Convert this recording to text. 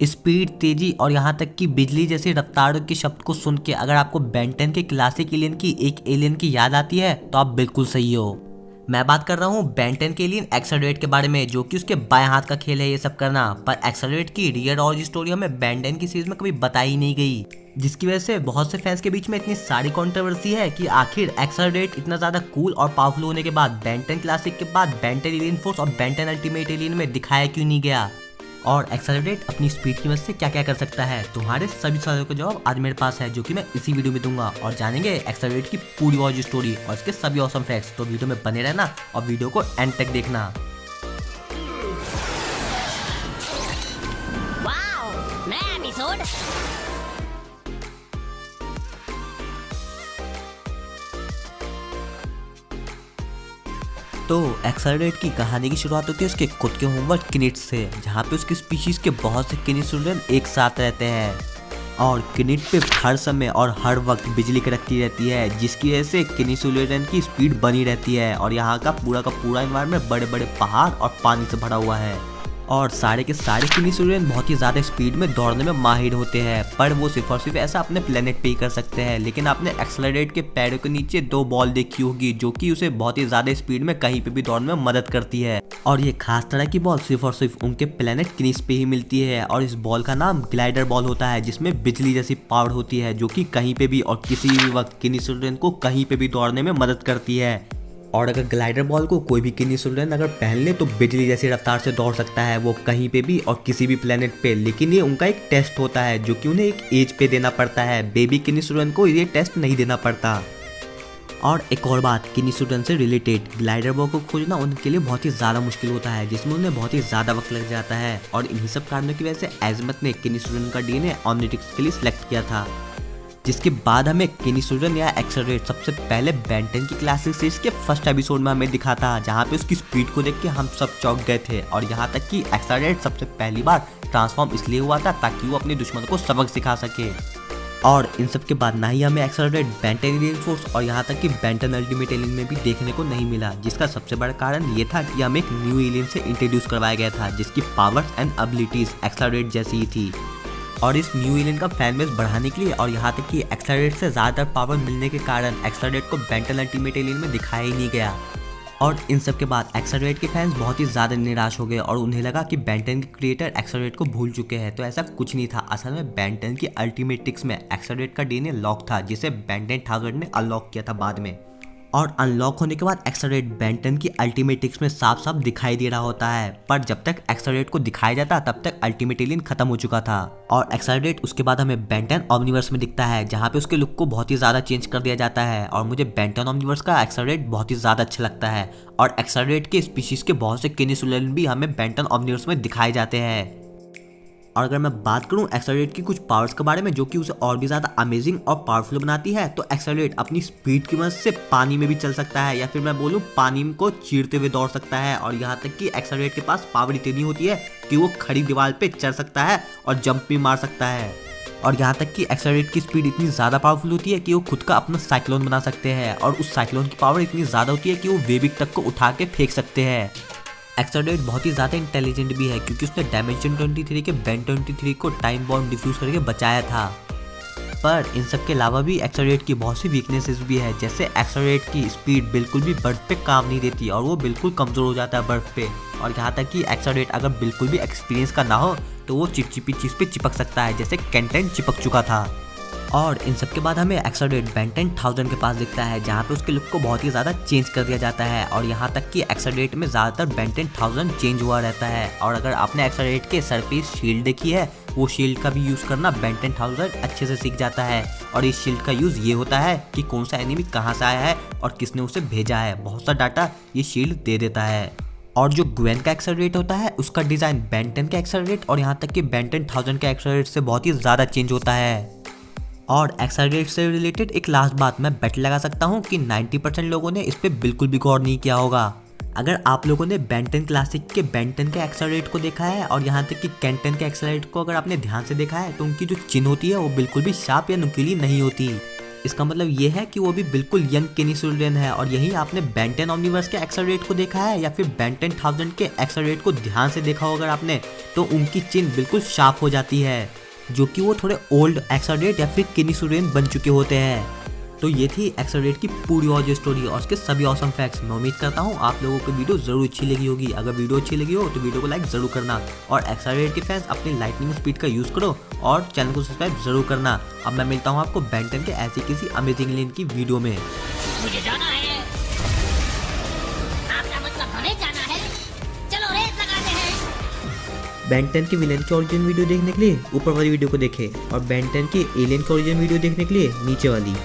Speed, तेजी और यहाँ तक कि बिजली जैसी रफ्तारों के शब्द को सुन के अगर आपको बेन 10 के क्लासिक एलियन की एक एलियन की याद आती है तो आप बिल्कुल सही हो। मैं बात कर रहा हूँ बेन 10 के एलियन एक्सेलरेट के बारे में, जो कि उसके बाएं हाथ का खेल है ये सब करना। पर एक्सेलरेट की रियल ऑरिजिन स्टोरी हमें बेन 10 की सीरीज में कभी बताई ही नहीं गई, जिसकी वजह से बहुत से फैंस के बीच में इतनी सारी कंट्रोवर्सी है कि आखिर एक्सेलरेट इतना ज्यादा कूल और पावरफुल होने के बाद बेन 10 क्लासिक के बाद बेन 10 एलियन फोर्स और बेन 10 अल्टीमेट एलियन में दिखाया क्यों नहीं गया, और एक्सेलरेट अपनी स्पीड की मदद से क्या क्या कर सकता है। तुम्हारे सभी सवालों का जवाब आज मेरे पास है, जो कि मैं इसी वीडियो में दूंगा, और जानेंगे एक्सेलरेट की पूरी ऑरिजिन स्टोरी और इसके सभी ऑसम फैक्ट्स। तो वीडियो में बने रहना और वीडियो को एंड तक देखना। वाओ, नया एपिसोड। तो एक्सेलरेट की कहानी की शुरुआत होती है उसके खुद के होमवर्ल्ड किनिट से, जहाँ पे उसकी स्पीशीज के बहुत से किनिट चिल्ड्रन एक साथ रहते हैं और किनिट पे हर समय और हर वक्त बिजली कड़कती रहती है, जिसकी वजह से किनिट चिल्ड्रन की स्पीड बनी रहती है और यहाँ का पूरा एनवायरनमेंट बड़े बड़े पहाड़ और पानी से भरा हुआ है। और सारे के सारे किनिट चिल्ड्रन बहुत ही ज़्यादा स्पीड में दौड़ने में माहिर होते हैं, पर वो सिर्फ और सिर्फ ऐसा अपने प्लेनेट पे ही कर सकते हैं। लेकिन आपने एक्सेलरेट के पैरों के नीचे दो बॉल देखी होगी, जो कि उसे बहुत ही ज़्यादा स्पीड में कहीं पे भी दौड़ने में मदद करती है। और ये खास तरह की बॉल सिर्फ और सिर्फ उनके प्लेनेट किनिस पे ही मिलती है, और इस बॉल का नाम ग्लाइडर बॉल होता है, जिसमें बिजली जैसी पावर होती है, जो कि कहीं पे भी और किसी भी वक्त किनिट चिल्ड्रन को कहीं पे भी दौड़ने में मदद करती है। और अगर ग्लाइडर बॉल को कोई भी किनिट चिल्ड्रन अगर पहन ले तो बिजली जैसी रफ्तार से दौड़ सकता है वो कहीं पे भी और किसी भी प्लेनेट पे। लेकिन ये उनका एक टेस्ट होता है, जो कि उन्हें एक एज पे देना पड़ता है। बेबी किनिट चिल्ड्रन को ये टेस्ट नहीं देना पड़ता। और एक और बात किनिट चिल्ड्रन से रिलेटेड, ग्लाइडर बॉल को खोजना उनके लिए बहुत ही ज़्यादा मुश्किल होता है, जिसमें उन्हें बहुत ही ज़्यादा वक्त लग जाता है। और इन्हीं सब कारणों की वजह से एजमत ने किनिट चिल्ड्रन का डीएनए ऑमनिट्रिक्स के लिए सिलेक्ट किया था, जिसके बाद हमें किनिट चिल्ड्रन या एक्सेलरेट सबसे पहले बेन 10 की क्लासिक सीरीज के फर्स्ट एपिसोड में हमें दिखा था, जहाँ पे उसकी स्पीड को देख के हम सब चौंक गए थे। और यहाँ तक कि एक्सेलरेट सबसे पहली बार ट्रांसफॉर्म इसलिए हुआ था ताकि वो अपने दुश्मन को सबक सिखा सके। और इन सब के बाद ना ही हमें एक्सेलरेट बेन 10 एलियन फोर्स और यहाँ तक कि बेन 10 अल्टीमेट एलियन में भी देखने को नहीं मिला, जिसका सबसे बड़ा कारण ये था कि हमें एक न्यू एलियन से इंट्रोड्यूस करवाया गया था, जिसकी पावर्स एंड एबिलिटीज एक्सेलरेट जैसी ही थी। और इस न्यू एलियन का फैन बेस बढ़ाने के लिए और यहाँ तक कि एक्सेलरेट से ज़्यादातर पावर मिलने के कारण एक्सेलरेट को बेन 10 अल्टीमेट एलियन में दिखाया ही नहीं गया। और इन सब के बाद एक्सेलरेट के फैंस बहुत ही ज़्यादा निराश हो गए और उन्हें लगा कि बेन 10 के क्रिएटर एक्सेलरेट को भूल चुके हैं। तो ऐसा कुछ नहीं था। असल में बेन 10 की अल्टीमेटिक्स में एक्सेलरेट का डीएनए लॉक था, जिसे बेन 10,000 ने अनलॉक किया था बाद में। और अनलॉक होने के बाद एक्सेलरेट बेन 10 की अल्टीमेटिक्स में साफ साफ दिखाई दे रहा होता है, पर जब तक एक्सेलरेट को दिखाया जाता तब तक अल्टीमेट एलियन खत्म हो चुका था। और एक्सेलरेट उसके बाद हमें बेन 10 ओमनिवर्स में दिखता है, जहाँ पे उसके लुक को बहुत ही ज़्यादा चेंज कर दिया जाता है। और मुझे बेन 10 ओमनिवर्स का एक्सेलरेट बहुत ही ज़्यादा अच्छा लगता है। और एक्सेलरेट के स्पीशीज के बहुत से किनिट चिल्ड्रन भी हमें बेन 10 ओमनिवर्स में दिखाए जाते हैं। और अगर मैं बात करूं एक्सेलरेट की कुछ पावर्स के बारे में जो कि उसे और भी ज़्यादा अमेजिंग और पावरफुल बनाती है, तो एक्सेलरेट अपनी स्पीड की मदद से पानी में भी चल सकता है, या फिर मैं बोलूं पानी को चीरते हुए दौड़ सकता है। और यहाँ तक कि एक्सेलरेट के पास पावर इतनी होती है कि वो खड़ी दीवार पे चढ़ सकता है और जंप भी मार सकता है। और यहाँ तक कि एक्सेलरेट की स्पीड इतनी ज़्यादा पावरफुल होती है कि वो खुद का अपना साइक्लोन बना सकते हैं, और उस साइक्लोन की पावर इतनी ज़्यादा होती है कि वो वेबिक तक को उठा के फेंक सकते हैं। एक्सेलरेट बहुत ही ज़्यादा इंटेलिजेंट भी है, क्योंकि उसने डायमेंशन 23 के बेन 23 को टाइम बॉम्ब डिफ्यूज करके बचाया था। पर इन सब के अलावा भी एक्सेलरेट की बहुत सी वीकनेसेस भी है, जैसे एक्सेलरेट की स्पीड बिल्कुल भी बर्फ पे काम नहीं देती और वो बिल्कुल कमज़ोर हो जाता है बर्फ पे। और यहाँ तक कि एक्सेलरेट अगर बिल्कुल भी एक्सपीरियंस का ना हो तो वो चिपचिपी चीज़ पे चिपक सकता है, जैसे कैंटन चिपक चुका था। और इन सब के बाद हमें एक्सेलरेट बेन 10,000 के पास दिखता है, जहाँ पे उसके लुक को बहुत ही ज़्यादा चेंज कर दिया जाता है। और यहाँ तक कि एक्सेलरेट में ज़्यादातर बेन 10,000 चेंज हुआ रहता है। और अगर आपने एक्सेलरेट के सर पे शील्ड देखी है, वो शील्ड का भी यूज़ करना बेन 10,000 अच्छे से सीख जाता है। और इस शील्ड का यूज़ ये होता है कि कौन सा एनिमी कहाँ से आया है और किसने उसे भेजा है, बहुत सा डाटा ये शील्ड दे देता है। और जो ग्वेन का एक्सेलरेट होता है उसका डिज़ाइन बेन 10 के एक्सेलरेट और यहाँ तक कि बेन 10,000 के एक्सेलरेट से बहुत ही ज़्यादा चेंज होता है। और एक्सेलरेट से रिलेटेड एक लास्ट बात मैं बेट लगा सकता हूँ कि 90% लोगों ने इस पर बिल्कुल भी गौर नहीं किया होगा। अगर आप लोगों ने बेन 10 क्लासिक के बेन 10 के एक्सेलरेट को देखा है और यहाँ तक कि कैन 10 के एक्सेलरेट को अगर आपने ध्यान से देखा है, तो उनकी जो चिन होती है वो बिल्कुल भी शार्प या नुकीली नहीं होती। इसका मतलब ये है कि वो भी बिल्कुल यंग केनी सुल्डन है। और यही आपने बेन 10 ओमनीवर्स के एक्सेलरेट को देखा है या फिर बेन 10,000 के एक्सेलरेट को ध्यान से देखा हो अगर आपने, तो उनकी चिन बिल्कुल शार्प हो जाती है, जो कि वो थोड़े ओल्ड एक्सेलरेट या फिर केनी सुल्डन बन चुके होते हैं। तो ये थी एक्सेलरेट की पूरी ऑडियो स्टोरी और उसके सभी ऑसम फैक्ट्स। मैं उम्मीद करता हूँ आप लोगों को वीडियो जरूर अच्छी लगी होगी। अगर वीडियो अच्छी लगी हो तो वीडियो को लाइक जरूर करना, और एक्सेलरेट के फैंस अपनी लाइटनिंग स्पीड का यूज करो और चैनल को सब्सक्राइब जरूर करना। अब मैं मिलता हूँ आपको बेन 10 के ऐसी किसी अमेजिंग लेन की वीडियो में। मुझे जाना है। आपका मतलब हमें जाना है। चलो रेस लगाते हैं। बेन 10 के विलेन की ओरिजिन वीडियो देखने के लिए ऊपर वाली वीडियो को देखें और बेन 10 की एलियन की ओरिजिन वीडियो देखने के लिए नीचे वाली।